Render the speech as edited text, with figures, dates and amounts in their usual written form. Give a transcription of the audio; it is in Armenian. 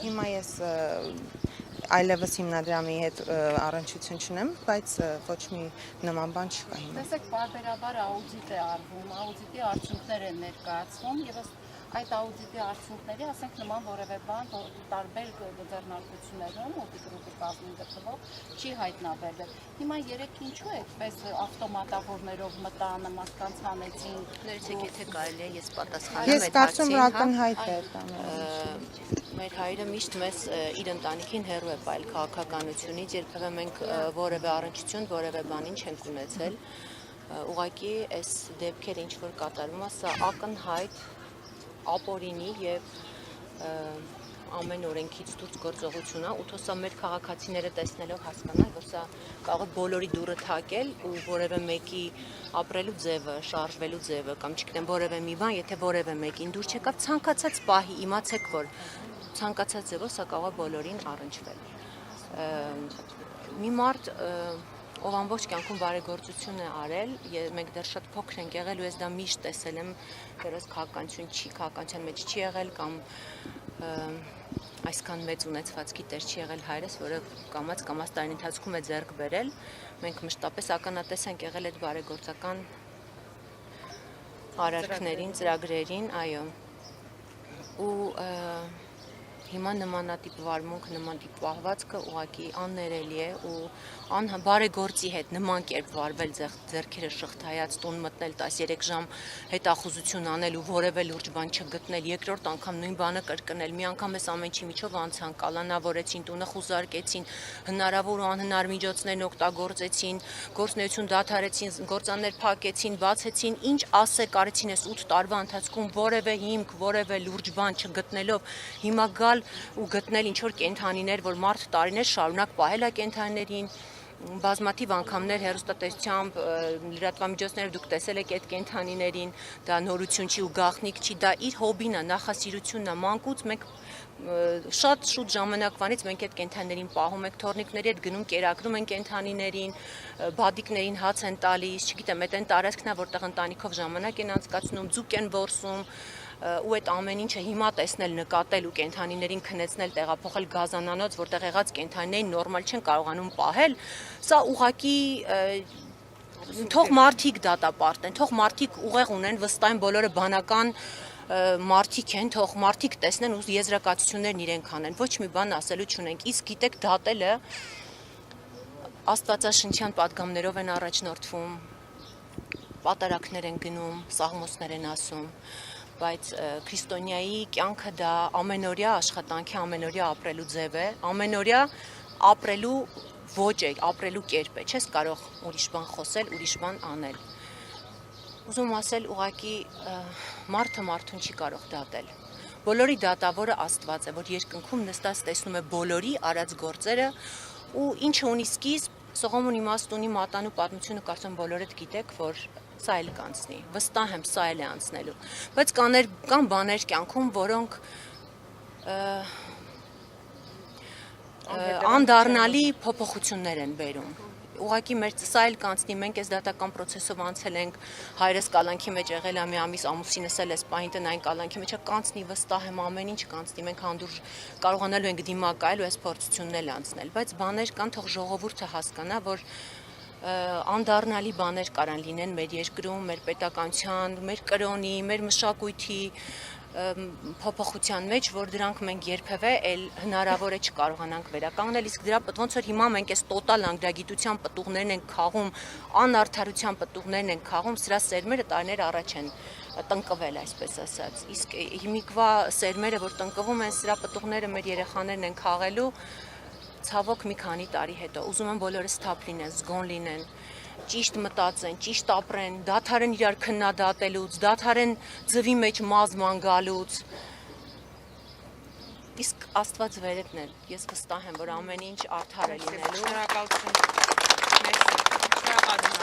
Հիմա ես այլևս հիմնադրամի հետ առնչություն չունեմ, բայց ոչ մի նման բան չկա հիմա։ Տեսեք, բարբերաբար աուդիտ է արվում, աուդիտի արդյունքներ են ներկայացվում եւ այդ աուդիտի արդյունքների, ասենք նման որևէ բան տարբեր ձեռնարկություններում օդի գրուպի կազմին գտնվող չի հայտնաբերվել։ Հիմա երեք ինչու է այդպես ավտոմատավորներով մտան, մարդկանց հանեցին։ Ներեցեք, եթե կարելի է, ես պատասխանեմ Ես կարծում եմ ակնհայտ է դա։ Մեր հայրը միշտ մեզ իր ընտանիքին հեռու է պայել քաղաքականությունից, երբևէ մենք որևէ առնչություն, որևէ բանին չենք ունեցել։ Ուղղակի այս դեպքերը ինչ որ կատարվում է, սա ակնհայտ ապօրինի եւ ամեն օրենքից դուրս գործողություն է, ու թող սա մեր քաղաքացիները տեսնելով հասկանան, որ սա կարող է բոլորի դուռը թակել ու որևէ մեկի ապրելու ձևը, շարժվելու ձևը կամ չգիտեմ որևէ մի բան, եթե որևէ մեկին դուր չեկավ, ցանկացած պահի իմացեք, որ ցանկացած ձևով սա կարող է բոլորին առնչվել։ Մի մարդ, ով ամբողջ կյանքում բարեգործություն է արել, մենք դեռ շատ փոքր ենք եղել ու ես դա միշտ տեսել եմ, դեռս քաղաքականության մեջ չի եղել կամ այսքան մեծ ունեցվածքի տեր չի եղել հայրս, որը կամաց տարին ընթացքում է ձեռք բերել, մենք մշտապես ականատես ենք եղել այդ բարեգործական արարքներին, ծրագրերին, այո, ու հիմա նմանատիպ վարմունք, նմանատիպ պահվածքը ուղղակի աններելի է ու բարեգործի հետ նման կերպ վարվել, ձեռքերը շղթայած տուն մտնել 13 ժամ հետախուզություն անել ու որևէ լուրջ բան չգտնել, երկրորդ անգամ նույն բանը կրկնել, մի անգամ էս ամեն ինչի միջով անցան, կալանավորեցին, տունը խուզարկեցին, հնարավոր ու անհնար միջոցներն օգտագործեցին, գործունեություն դադարեցին, գործաններ փակեցին, բացեցին, ինչ ասեք արեցին այս 8 տարվա ընթացքում որևէ հիմք, որևէ լուրջ բան չգտնելով, հիմա գալ ու գտնել ինչ-որ կենդանիներ, որ մարդ տարիներ շարունակ պահել է կենդանիներին, բազմաթիվ անգամներ հեռուստատեսությամբ, լրատվամիջոցներով դուք տեսել եք այդ կենդանիներին, դա նորություն չի ու գաղտնիք չի, դա իր հոբին է, նախասիրությունն է, մանկուց մենք շատ շուտ ժամանակվանից մենք այդ կենդանիներին պահում ենք, թորնիկների հետ գնում կերակրում են կենդանիներին, բադիկներին հաց են տալիս, չգիտեմ, այդ այն տարածքն է, որտեղ ընտանիքով ժամանակ են անցկացնում, ձուկ են որսում, ու այդ ամեն ինչը հիմա տեսնել, նկատել ու կենդանիներին քնեցնել, տեղափոխել գազանանոց, որտեղ եղած կենդանիներին նորմալ չեն կարողանում պահել, սա ուղղակի թող մարդիկ դատապարտեն, թող մարդիկ ուղեղ ունեն, վստահ եմ բոլորը բանական մարդիկ են, թող մարդիկ տեսնեն ու եզրակացություններն իրենք անեն, ոչ մի բան ասելու չունենք, իսկ գիտեք դատելը աստվածաշնչյան պատգամներով են առաջնորդվում, պատարակներ են գնում, սաղմոսներ են ասում, բայց քրիստոնյայի կյանքը դա ամենօրյա աշխատանքի, ամենօրյա ապրելու ձև է, ամենօրյա ապրելու ոճ է, ապրելու կերպ է, չես կարող ուրիշ բան խոսել, ուրիշ բան անել։ Ուզում ասել ուղղակի մարդը մարդուն չի կարող դատել։ Բոլորի դատավորը Աստված է, որ երկնքում նստած տեսնում է բոլորի արած գործերը ու ինչը ունի սկիզբ, Սողոմոն իմաստ ունի մատանու պատմությունը կարծում բոլորդ գիտեք, որ սա էլ կանցնի, վստահ եմ սա էլ է անցնելու, բայց կան բաներ կյանքում, որոնք անդառնալի փոփոխություններ են բերում, ուղղակի մեր սա էլ կանցնի, մենք այս դատական պրոցեսով անցել ենք, հայրս կալանքի մեջ եղել է մի ամիս, ամուսինս էլ էս պահին տնային կալանքի մեջ կանցնի, վստահ եմ ամեն ինչ կանցնի, մենք հանդուրժ կարողանալու ենք դիմակայել ու այս փորձությունն էլ անցնել, բայց բաներ կան, թող ժողովուրդը հասկանա, որ անդառնալի բաներ կարան լինեն մեր երկրում, մեր պետականության, մեր կրոնի, մեր մշակույթի փոփոխության մեջ, որ դրանք մենք երբևէ էլ հնարավոր է չկարողանանք վերականգնել, իսկ դրա ոնց որ հիմա մենք այս տոտալ անգրագիտության պտուղներն ենք քաղում, անարդարության պտուղներն ենք քաղում, սրա սերմերը տարիներ առաջ են տնկվել, այսպես ասած, իսկ հիմիկվա սերմերը, որ տնկվում են, սրա պտուղները մեր երեխաներն են քաղելու, ցավոք մի քանի տարի հետո, ուզում եմ բոլորս թափ լինեն, զգոն լինեն, ճիշտ մտածեն, ճիշտ ապրեն, դադարեն իրար քննադատելուց, դադարեն ձվի մեջ մազման գալուց, իսկ Աստված վերևն է, ես վստահ եմ, որ ամեն ինչ արդար է լինելու։ Շնորհակալություն։